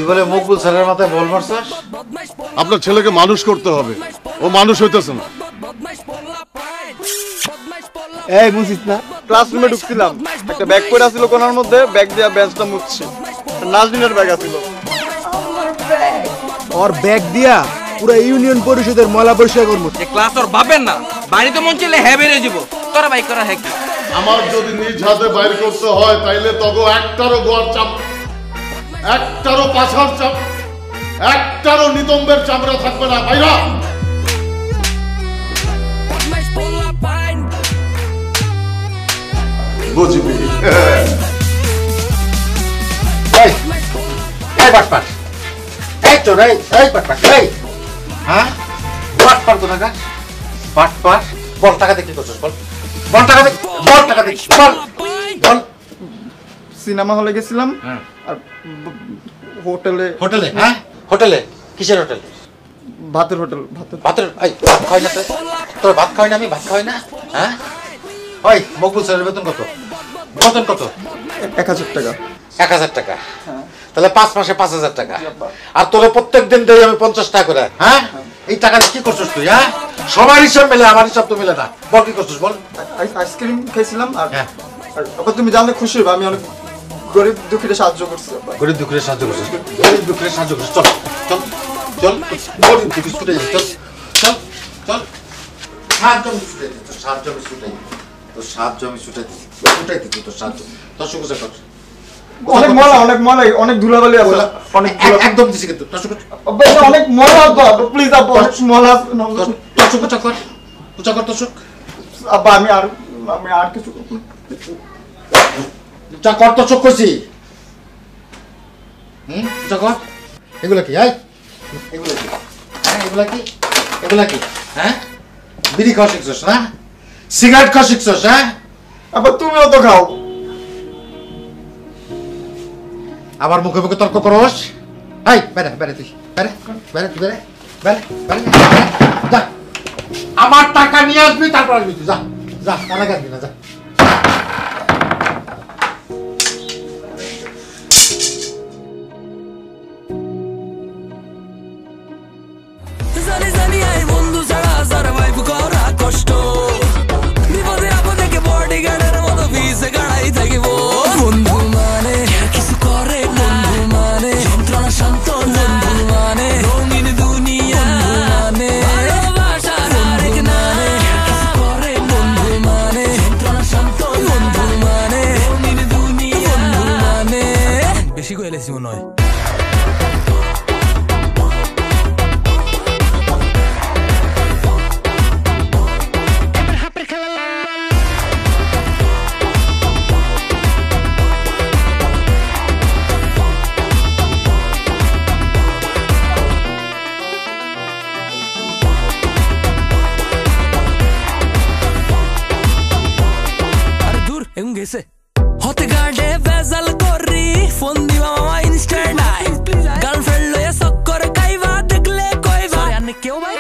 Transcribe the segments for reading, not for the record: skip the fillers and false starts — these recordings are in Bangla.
বলে মকবুল স্যারের মাথায় বল মারছস? আপনার ছেলেকে মানুষ করতে হবে, ও মানুষ হইতেছে না। এই মুছিস না? ক্লাসরুমে ঢুকছিলাম, একটা ব্যাগ পড়ে আছিল কোনার মধ্যে, ব্যাগ দিয়া বেঞ্চটা মুছছি। নাজনীনের ব্যাগ আছিল। ওর ব্যাগ দিয়া পুরো ইউনিয়ন পরিষদের ময়লা পরিষ্কার করবো। ক্লাস ওর বাপের না, বাড়িতে মন চাইলে হ্যাঁ বেরিয়ে যাবো, তোরা বাইক করা হ্যাঁ কি? আমার যদি নিজ হাতে বাইর করতে হয় তাইলে তগো একটারও গোয়ার চাপ, একটারও পাছার চাপ, একটারও নিতম্বের চামড়া থাকবে না। বাইরা বুঝবি? এই বাটপার, এই তো রে, এই বাটপার, এই হ্যাঁ বাটপার তো না গা, বাটপার। বল টাকা দিয়ে কি করছিস? বল বল টাকা দিয়ে, বল টাকা দিয়ে, বল বল। সিনেমা হলে গেছিলাম আর হোটেলে। হোটেলে? হ্যাঁ হোটেলে? কিসের হোটেল? ভাতের হোটেল। ভাতের? এই ভাত খাই না তোর, ভাত খাই না আমি, ভাত খাই না। হ্যাঁ ওই মকবুল স্যারের বেতন কত? বেতন কত? 1000 টাকা। 1000 টাকা? তাহলে 5 মাসে 5000 টাকা। আর তোর প্রত্যেক দিন দেই আমি 50 টাকা করে। হ্যাঁ এই টাকা কি করছিস তুই? হ্যাঁ সবার হিসাব মেলে, আমার হিসাব তো মেলে না। বল কি করছিস বল। আইসক্রিম খাইছিলাম। আর তুমি জানলে খুশি হবে, আমি অনেক গরিব দুঃখীদের সাহায্য করছি। গরিব দুঃখীদের সাহায্য করছিস? গরিব দুঃখীদের সাহায্য করছিস? চল চল চল, গরিব দুঃখী ছুটে যাই। চল চল চল, সাহায্য আমি ছুটে দিই, তোর সাহায্য আমি ছুটে দিই, তোর সাহায্য আমি ছুটে দিই, ছুটে দিই তোর সাহায্য। তোর সুখে কর। অনেক ময়লা, অনেক ময়লা, অনেক ধুলাবালি আছে। অনেক একদম দিছি কিন্তু তোর সুখে অনেক ময়লা আব্বা, প্লিজ আব্বা, অনেক ময়লা। তোর সুখে কর, পূজা কর তোর সুখ। আব্বা আমি আর কিছু যা কর তোর চোখ করছি। পূজা কর। এগুলা কি? এগুলা কি? হ্যাঁ এগুলা কি? এগুলা কি? হ্যাঁ বিড়ি খাওয়া শিখছস না? সিগারেট খাওয়া শিখছস? হ্যাঁ আবার তুমিও তো খাও। আবার মুখে মুখে তর্ক করস? এই বেরে বেরে তুই, বেরে বেরে তুই, বেরে বেরে বেরে যা। আমার টাকা নিয়ে আসবি, তারপর আসবি তুই। যা যা, টাকা আসবি না, যা। বন্ধু ছাড়া সারভাইভ করা কষ্ট, বিপদে আপদে বডিগার্ডের মতো পিছে গাড়াই থাকিব। বন্ধু মানে কিছু করে না, বন্ধু মানে যন্ত্রণা শান্ত, বন্ধু মানে রঙিন দুনিয়া, মানে ভালোবাসার আরেক নামে কিছু করে, বন্ধু মানে যন্ত্রণা শান্ত, বন্ধু মানে রঙিন দুনিয়া, বন্ধু মানে। বেশি কইলেছি মনে হয়। হতে গার্ডে বেজাল করি, ফোন দিবা মামা ইনস্ট্যান্ট আই, গার্লফ্রেন্ড লয়ে চক্কর খাইবা, দেখলে কইবা আনে কেউ ভাই।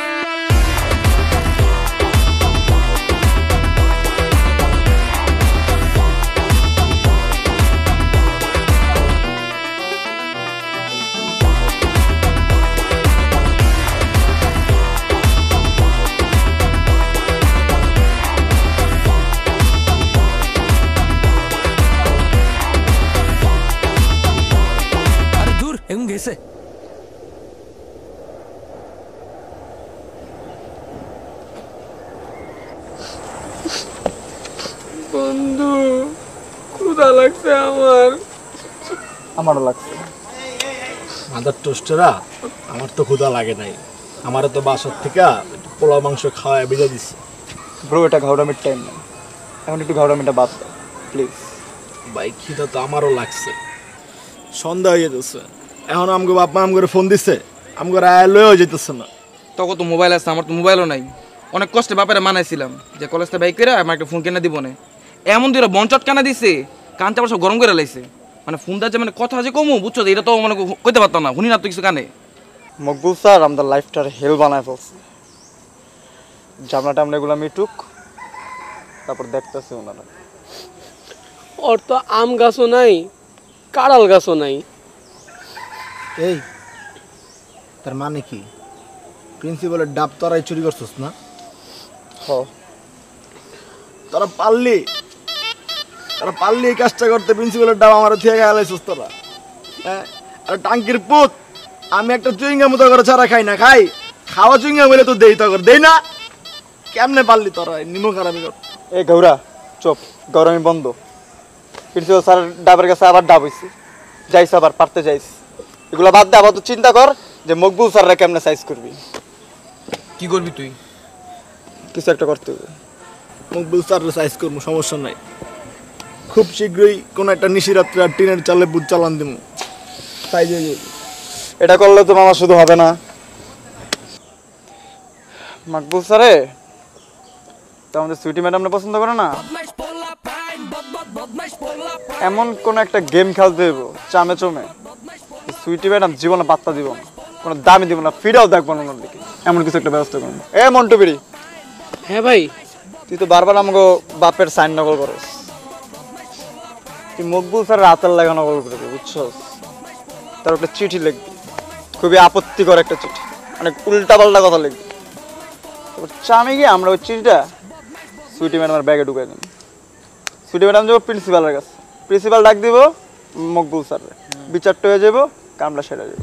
গেছে বন্ধু, ক্ষুধা লাগছে আমারও লাগছে। মাদার টোস্টেরা, আমার তো ক্ষুধা লাগে নাই, আমারও তো বাসার থেকে পোলাও মাংস খাওয়ায় বেজে দিচ্ছে। ব্রো এটা ঘাউড়ামির টাইম না, এখন একটু ঘাউড়ামিটা বাদ দাও প্লিজ। ভাই খিদা তো আমারও লাগছে, সন্ধ্যা হয়ে যেতেছে, এখন আমগো বাপ মা আমগরে ফোন দিচ্ছে, আমগরে আয় লয়েও যেতেছে না। তখন তো মোবাইল আছে, আমার তো মোবাইলও নাই। অনেক কষ্টে বাপেরা মানাইছিলাম যে কলেজটা বাইক করে আমার একটা ফোন কেনা দিব না, এমন দুইটা বঞ্চট কেনা দিছে, কানটা আবার সব গরম করে লাইছে। মানে ফোন দাচ্ছে, মানে কথা যে কমু বুঝছো, এটা তো মানে কইতে পারতাম না, শুনি না তো কিছু কানে। মকবুল স্যার আমাদের লাইফটার হেল বানায় ফেলছে। জামলা টামলা এগুলো মিটুক, তারপর দেখতেছি ওনারা। ওর তো আম গাছও নাই, কাঁড়াল গাছও নাই। এই তার মানে কি প্রিন্সিপালের ডাব তোরাই চুরি করছিস না? তোরা পারলি এই কাজটা করতে, প্রিন্সিপালের ডাব আমার থেকে গেলাইছিস তোরা। হ্যাঁ, আর টাঙ্কির পুত, আমি একটা চুইঙ্গা মতো করে ছাড়া খাই না, খাওয়া চুইঙ্গা বলে তো দেই, তো দেই না। কেমনে পারলি তোরা নিমো খারাপি কর? এই গৌরা চুপ, গৌরামি বন্ধ। প্রিন্সিপাল স্যার ডাবের কাছে আবার ডাব হইছে, যাইস আবার পারতে যাইস। এগুলো বাদ দে, আবার তো চিন্তা কর যে মকবুল স্যাররা কেমনে সাইজ করবি। কি করবি তুই? কিছু একটা করতে হবে। মকবুল স্যারের সাইজ করবো, সমস্যা নাই। খুব শীঘ্রই কোনো একটা নিশিরাত্রে আর টিনের চালে বুট চালান দিব, সাইজ হয়ে যাবে। এটা করলে তো মামা শুধু হবে না। মকবুল স্যারে তো আমাদের সুইটি ম্যাডামরা পছন্দ করে না, এমন কোন একটা গেম খেলতে দেব চামে চমে, সুইটি ম্যাডাম জীবনে পাত্তা দিব না, কোনো দামি দিব না, ফিরাও দেখবো না ওনার দিকে। এমন কিছু একটা ব্যবস্থা করুন। মন্টু বিড়ি। হ্যাঁ ভাই, তুই তো বারবার আমাকে বাপের সাইন নকল করস। তুই মকবুল স্যার রাতের লাগা নকল করবি, বুঝছস? তার একটা চিঠি লিখবি, খুবই আপত্তিকর একটা চিঠি, অনেক উল্টা পাল্টা কথা লিখবি। তারপর চামে গিয়ে আমরা ওই চিঠিটা সুইটি ম্যাডামের ব্যাগে ঢুকাই দিন। সুইটি ম্যাডাম যাবো প্রিন্সিপালের কাছে, প্রিন্সিপাল ডাক দিব মকবুল স্যার, বিচারটা হয়ে যাবো, কামটা সেরে যাবো।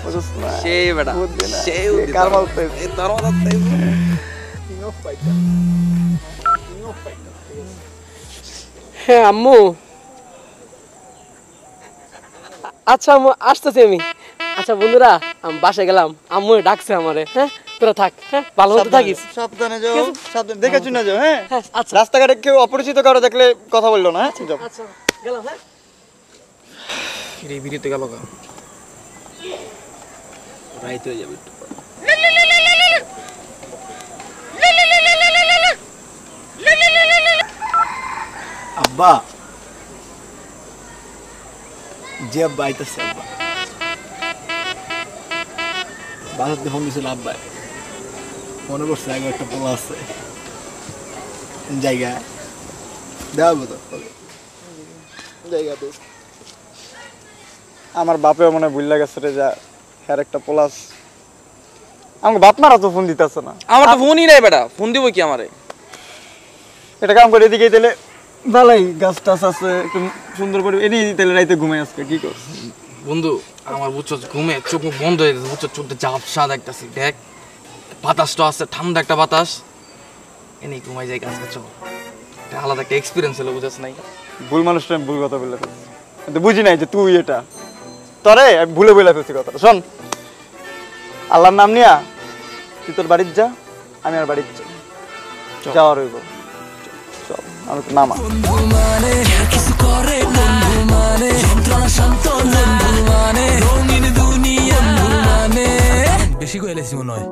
বুঝছস না? সেই বেটা, বুদ্ধি না? সেই কার মাল পেয়েছে? এই তোর মাল পেয়েছে। হ্যাঁ আম্মু। আচ্ছা আম্মু, আসতেছি আমি। আচ্ছা বন্ধুরা, আমি বাসায় গেলাম, আম্মু ডাকছে আমারে। হ্যাঁ, তোরা থাক, হ্যাঁ, ভালো মতো থাকিস। সাবধানে যাও, সাবধানে দেখে শুনে যাও। হ্যাঁ, হ্যাঁ, আচ্ছা রাস্তাঘাটে কেউ অপরিচিত কারো দেখলে কথা বললো না। হ্যাঁ, যাও। আচ্ছা, গেলাম। হ্যাঁ, রে বিরিতে গেল গা, রাইতে হয়ে যাবে একটু পর। আব্বা, যে আব্বা আইতেছে, আব্বা বাসাতে ফোন দিছিল, আব্বা মনে করছে আগে একটা পোলা আছে জায়গা দেওয়া তো জায়গা তো। আমার বাপেও মনে ভুল গেছে রে, যা হ্যার একটা প্লাস। আমাকে বাপ মারা তো ফোন দিতেছে না। আমার তো ফোনই নাই বেটা, ফোন দিব কি আমারে? এটা কাম করে এদিকে দিলে ভালোই, গাছ টাছ আছে, একটু সুন্দর করে এদিকে দিতে রাইতে ঘুমাই আজকে। কি কর বন্ধু, আমার বুঝছো ঘুমে চোখ মুখ বন্ধ হয়ে গেছে, বুঝছো চোখটা ঝাপসা দেখতেছি। দেখ বাতাসটা আছে, ঠান্ডা একটা বাতাস, এনে ঘুমাই যাই। গাছ চল, এটা আলাদা একটা এক্সপিরিয়েন্স হলো, বুঝছ নাই? ভুল মানুষটা আমি ভুল কথা বলে ফেলছি, কিন্তু বুঝি নাই যে তুই এটা তরে আমি ভুলে বলে ফেলছি কথাটা। শোন, আল্লাহর নাম নিয়া তুই তোর বাড়ির যা, আমি আর বাড়ির যাই, যাওয়ার হইব। চল, আমি তো নামা। বন্ধু মানে কিছু করে না, বন্ধু মানে যন্ত্রণা শান্ত না, বন্ধু মানে রঙিন দুনিয়া, বন্ধু মানে বেশি কইলেছি মনে হয়।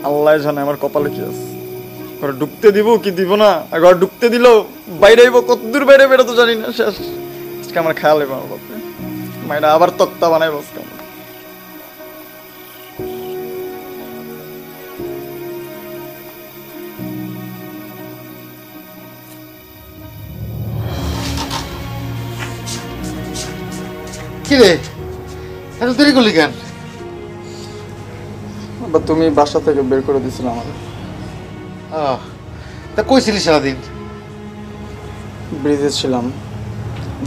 আল্লাহ জানে আমার কপালে কি আছে। ঘরে ঢুকতে দিব কি দিব না, আর ঘর ঢুকতে দিল বাইরে আইব, কতদূর বাইরে বেরো তো জানি না। শেষ আজকে আমার খেয়াল হইব আমার বাপরে, মাইরা আবার তক্তা বানাই বসকে। কি রে, এত দেরি করলি কেন? তুমি বাসা থেকে বের করে দিয়েছিলে আমার। তা কইছিলি সারাদিন? ব্রিজে ছিলাম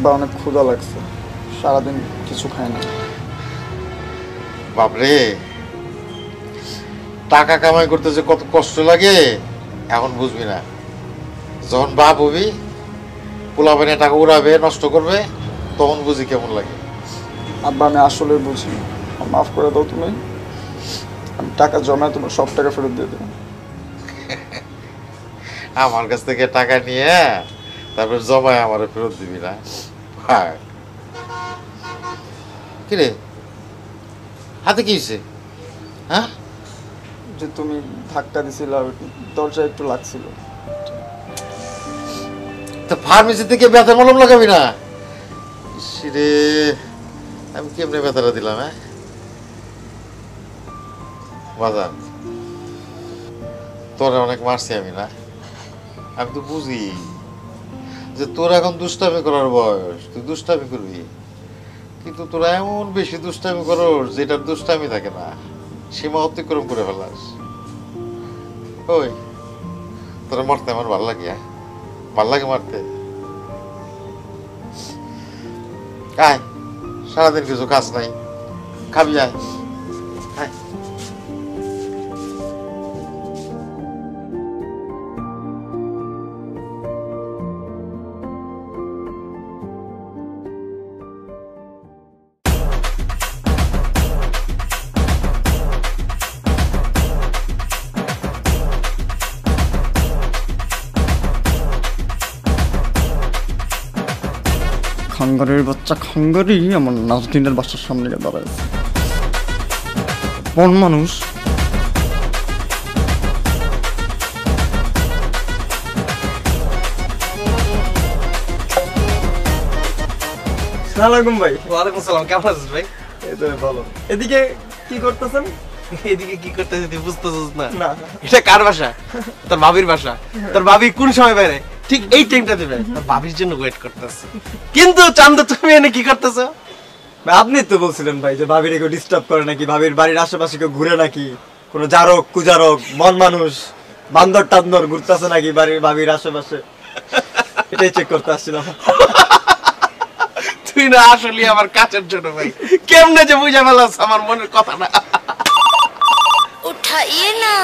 বা অনেক ক্ষুধা লাগছে, সারাদিন কিছু খাই না। বাপরে, টাকা কামাই করতে যে কত কষ্ট লাগে এখন বুঝবি না। যখন বাপ হবি, পোলাপানে টাকা উড়াবে, নষ্ট করবে, তখন বুঝি কেমন লাগে। আব্বা আমি আসলে বুঝি, মাফ করে দাও তুমি। আমি টাকা জমায় তোমার সব টাকা ফেরত দিয়ে দেবো। আমার কাছ থেকে টাকা নিয়ে তারপর জমায় আমার ফেরত দিবি না? কিরে হাতে কি হয়েছে? হ্যাঁ, যে তুমি ধাক্কা দিছিল দরজা একটু লাগছিল। তা ফার্মেসি থেকে ব্যথা মলম লাগাবি না? রে আমি কেমনে ব্যথাটা দিলাম? হ্যাঁ বাজান, তোরা অনেক মারছি আমি না? আমি তো বুঝি যে তোর এখন দুষ্টামি করার বয়স, তুই দুষ্টামি করবি, কিন্তু তোরা এমন বেশি দুষ্টামি করস যেটার দুষ্টামি থাকে না, সীমা অতিক্রম করে ফেলাস। ওই তোরা মারতে আমার ভাল লাগে? হ্যাঁ ভাল লাগে মারতে? আয়, সারাদিন কিছু কাজ নাই, খাবি আয়। খাঙ্গারের বাচ্চা খাঙ্গারি আমার নাজদিনের বাসার সামনে গিয়ে দাঁড়াইছে। বন মানুষ। সালামালাইকুম ভাই। ওয়ালাইকুম সালাম, কেমন আছিস ভাই? এই তো ভালো। এদিকে কি করতেছেন? এদিকে কি করতেছিস তুই বুঝতেছিস না? না। এটা কার বাসা? তোর ভাবির বাসা। তোর ভাবি কোন সময় বাইরে? ঠিক এই টাইমটা দেবে। তোর ভাবির জন্য ওয়েট করতেছে। কিন্তু চান্দ তুমি এনে কি করতেছো? আপনি তো বলছিলেন ভাই যে ভাবির কেউ ডিস্টার্ব করে নাকি, ভাবির বাড়ির আশেপাশে কেউ ঘুরে নাকি, কোনো জারক কুজারক মন মানুষ বান্দর টান্দর ঘুরতেছে নাকি ভাবির আশেপাশে, এটাই চেক করতে আসছিলাম। তুই না আসলে আমার কাছের জন্য ভাই, কেমনে যে বুঝা ফেলাস আমার মনের কথা না। উঠাইয়ে না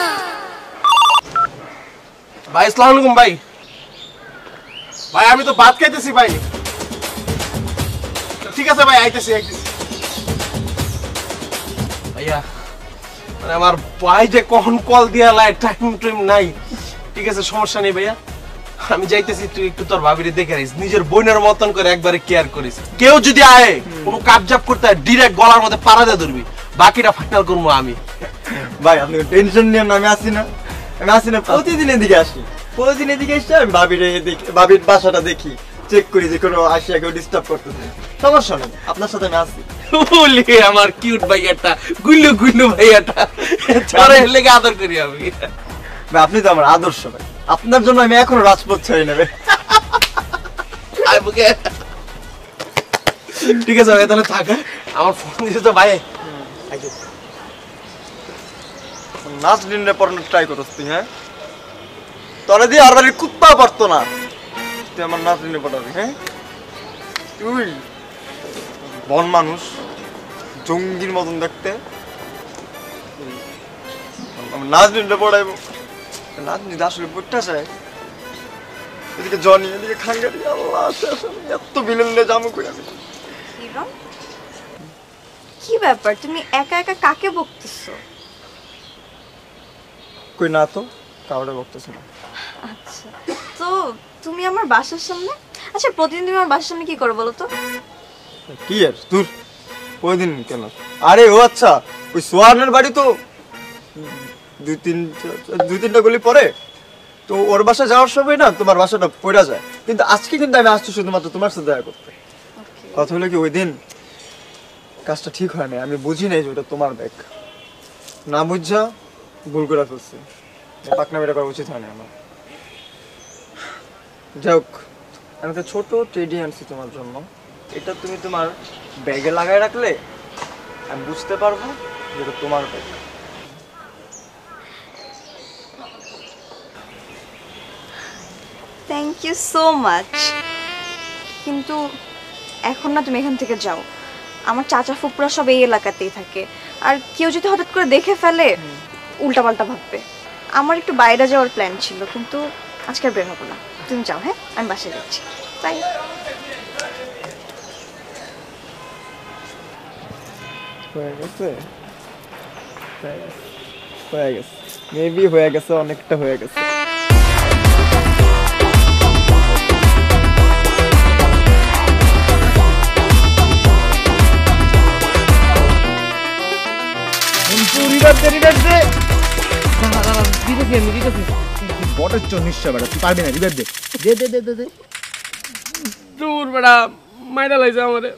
ভাই। আসসালামু আলাইকুম ভাই। ভাই আমি তো ভাত খাইতেছি ভাই। ঠিক আছে ভাই, আইতেছি। ভাইয়া মানে আমার ভাই যে কখন কল দিয়া লাই, টাইম নাই। ঠিক আছে, সমস্যা নেই ভাইয়া, আমি যাইতেছি। তুই একটু তোর ভাবিরে দেখে রাখিস, নিজের বোনের মতন করে একবারে কেয়ার করিস। কেউ যদি আয় কোনো কাবজাব করতে হয় ডিরেক্ট গলার মধ্যে পাড়া দিয়ে ধরবি, বাকিটা ফাইনাল করবো আমি। ভাই আপনি টেনশন নিয়ে আমি আসি না, প্রতিদিন এদিকে আসি, প্রতিদিন এদিকে এসে আমি ভাবির বাসাটা দেখি, চেক করি যে কোনো আসিয়া কেউ ডিস্টার্ব করতেছে। সমস্যা নেই, আপনার সাথে আমি আসি। বলি আমার কিউট ভাইয়াটা, গুল্লু ভাইয়াটা, চরে লেগে আদর করি আমি। ভাই আপনি তো আমার আদর্শ ভাই, আপনার জন্য আমি এখনো রাজপথ ছাড়ি নেবে। ঠিক আছে ভাই, তাহলে থাক। আমার ফোন দিয়েছে তো ভাই। নাচ দিনে পড়ানোর ট্রাই করছ তুই? হ্যাঁ তোরা দিয়ে আর বাড়ির কুত্তা পারতো না, তুই আমার নাচ দিনে পড়াবি? হ্যাঁ তুই বন মানুষ, জঙ্গির মতন দেখতে, আমার নাচ দিনটা পড়াইবো? নাচ দিন আসলে পড়তে চায়। এদিকে জনি, এদিকে খাঙ্গারি, আল্লাহ এত বিলেন জামু কই আমি। কি ব্যাপার, তুমি একা একা কাকে বকতেছো? কই না তো কাউরে বকতেছ না। আচ্ছা, তো তুমি আমার বাসার সামনে, আচ্ছা প্রতিদিন তুমি আমার বাসার সামনে কি করো বলো তো? কি আর তোর ওই দিন কেন? আরে ও আচ্ছা, ওই সোহানের বাড়ি তো দুই তিনটা গলি পরে, তো ওর বাসা যাওয়ার সময় না তোমার বাসাটা পড়া যায়। কিন্তু আজকে কিন্তু আমি আসছি শুধুমাত্র তোমার সাথে দেখা করতে। কথা হলো কি, ওই দিন কাজটা ঠিক হয় না, আমি বুঝি নাই যে ওটা তোমার ব্যাগ, না বুঝা ভুল করে ফেলছে। পাকনা বেটা করা উচিত হয় না আমার। যাই হোক, আমি একটা ছোট টেডি আনছি তোমার জন্য, এটা তুমি তোমার ব্যাগে লাগাই রাখলে আমি বুঝতে পারবো যে এটা তোমার bag. Thank you so much, কিন্তু এখন না তুমি এখান থেকে যাও। আমার চাচা ফুপুরা সব এই এলাকাতেই থাকে, আর কেউ যদি হঠাৎ করে দেখে ফেলে উল্টাপাল্টা ভাববে। আমার একটু বাইরে যাওয়ার প্ল্যান ছিল, কিন্তু আজকে আর বের হবো না। তুমি যাও, হ্যাঁ আমি বাসায় যাচ্ছি, বাই। হয়ে গেছে, মেবি হয়ে গেছে, অনেকটা হয়ে গেছে। বটের চোর নিশ্চয় বেটা, তুই পারবি না, রিভাইভ দে। দে দে দে দে দে। দূর বেটা মাইরা লাইছে আমারে।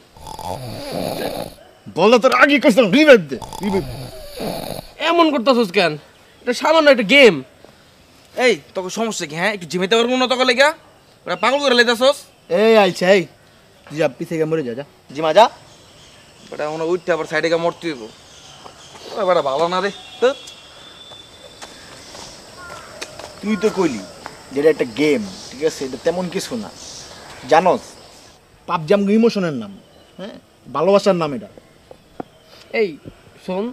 বল তোর আগে কইছিলাম রিভাইভ দে, রিভাইভ। এমন করতেছস কেন? এটা সামান্য একটা গেম। এই তোকে সমস্যা কি? হ্যাঁ একটু জিমাইতে পারবো না তোকে লেগা? ওরা পাগল করে লাইতাছস। এই আইছে এই, যা পিছে গিয়ে মরে যা, যা জিমা যা। বেটা মনে উঠতে আবার সাইডে গিয়ে মরতে হইব। বেটা ভালো না রে। তুই তো কইলি যেটা একটা গেম, ঠিক আছে? এটা তেমন কিছু না, জানোস? পাবজি আমগো ইমোশনের নাম, হ্যাঁ, ভালোবাসার নাম এটা। এই শোন,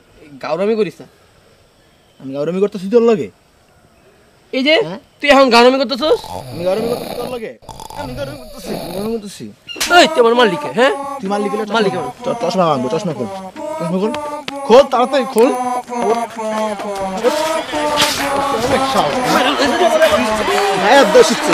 গাউরামি করিস না। আমি গাউরামি করতেছি তোর লগে? এই যে তুই এখন গাউরামি করতেছস? আমি গাউরামি করতেছি তোর লগে? আমি গাউরামি করতেছি, গাউরামি করতেছি। এই তুই আমার মালিক, হ্যাঁ তুই মালিক হলে মালিক। চশমা মাগবো, চশমা খোল, চশমা খোল, খোল তাড়াতাড়ি খোল। হ্যাঁ দোষিত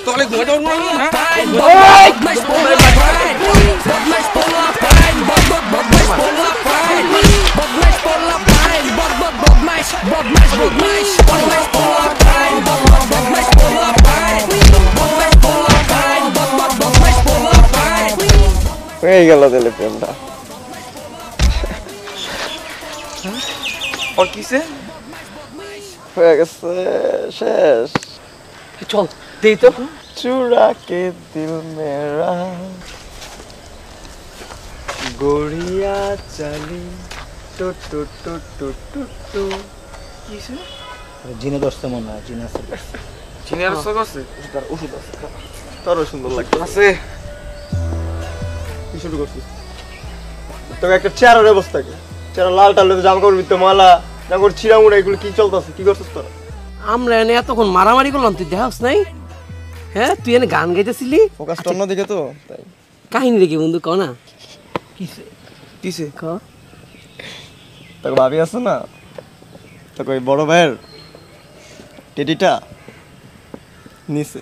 তোকে ঘুমাইতে পারবো না? হয়ে গেল দিলে প্রেমটা। और किसे হয়ে গেছে, শেষ। চল দেই তো। चुरा के दिल मेरा गोरिया चली टू टू टू टू टू टू। किसे জিনে দশটা মনে হয়, জিনে আছে। চিনি আর সব আছে? তার ওষুধ আছে, তারও সুন্দর লাগবে। আছে। কি শুরু করছিস? তোকে একটা চেয়ারের অবস্থা কি? চেয়ার লাল টাল জামা কাপড় ভিতরে মালা, জামা কাপড় ছিঁড়ামুড়া, এগুলো কি চলতেছে? কি করছিস তোরা? আমরা এনে এতক্ষণ মারামারি করলাম, তুই দেখাস নাই? হ্যাঁ তুই এনে গান গাইতেছিলি। ফোকাসটা অন্যদিকে তো, তাই। কাহিনী দেখি বন্ধু, কও না কিসে ক। তোকে ভাবি আছে না, তোকে ওই বড় ভাইয়ের টেডিটা নিছে।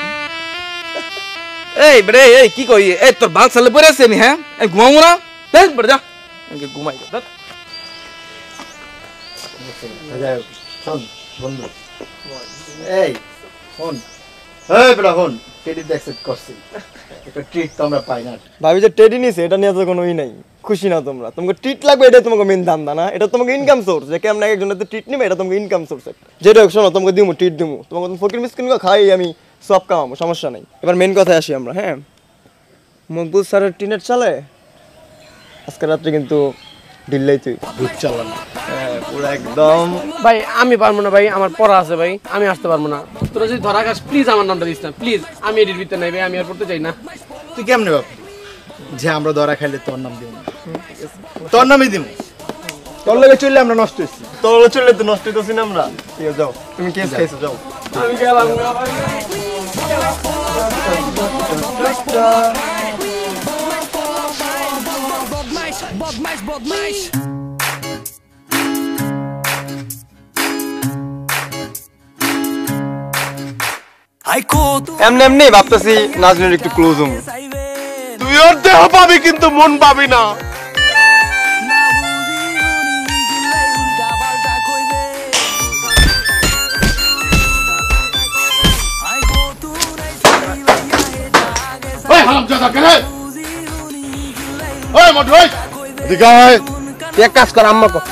এই বেরে, এই কি কই? এই তোর বাল সালে পড়ে আছে নি? হ্যাঁ এই ঘুমাবো না? দেখ বেরে যা, আমাকে ঘুমাই দে। বন্ধু এই ফোন, এই বেটা ফোন, ক্রেডিট অ্যাকসেপ্ট করছি, একটা ট্রিট তো আমরা পাই না। ভাবি যে টেডি নিছে, এটা নিয়ে তো কোনো ই নাই, খুশি না তোমরা? তোমাকে ট্রিট লাগবে, এটা তোমাকে মেন ধান্দা না, এটা তোমাকে ইনকাম সোর্স। যে কেমন একজনের তো ট্রিট নিবে, এটা তোমাকে ইনকাম সোর্স। যেটা হোক শোনো, তোমাকে দিমু ট্রিট দিমু, তোমাকে ফকির মিসকিন খাই আমি সব কামাবো, সমস্যা নাই। এবার মেন কথায় আসি আমরা। হ্যাঁ, মকবুল স্যারের টিনেট চালে আজকে রাত্রে কিন্তু দিল্লাই তুই ভূত চালান। হ্যাঁ পুরো একদম। ভাই আমি পারবো না ভাই, আমার পড়া আছে ভাই, আমি আসতে পারবো না। তোরা যদি ধরা খাস প্লিজ আমার নামটা দিস না, প্লিজ। আমি এডিট ভিতরে নাই ভাই, আমি আর পড়তে চাই না। তুই কেমনে ভাবি যে আমরা ধরা খাইলে তোর নাম দিব না? তোর নামই দিব, তোর লগে চললে আমরা নষ্ট হইছি। তোর চললে তো নষ্ট হইতেছি না আমরা। ঠিক আছে যাও, তুমি কেস খাইছো, যাও। আমি গেলাম। এমনি এমনি ভাবতেছি নাজনীর একটু ক্লোজ হম। তুই ওর দেহ পাবি কিন্তু মন পাবি না। ওই হারামজাদা কেনে? ওই মোটু ওই এদিকে আয়। তুই এক কাজ কর, আম্মা কর।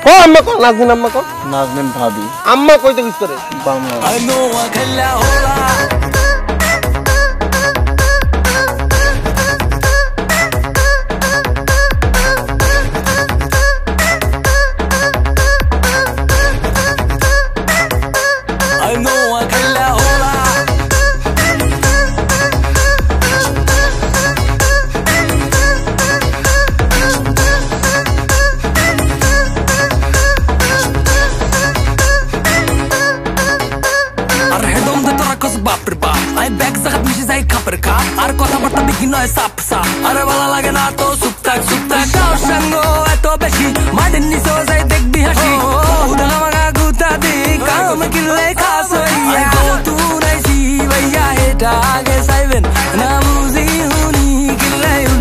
ও আম্মা কর, নাজনীন আম্মা কর। নাজনীন ভাবি আম্মা কইতে কিছু করে বাংলা।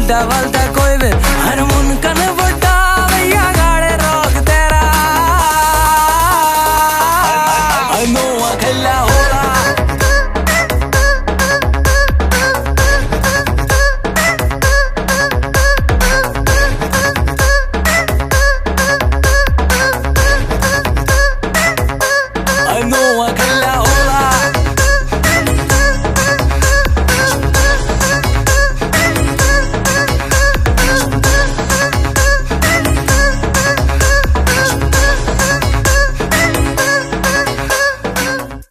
উল্টা পাল্টা কইবেন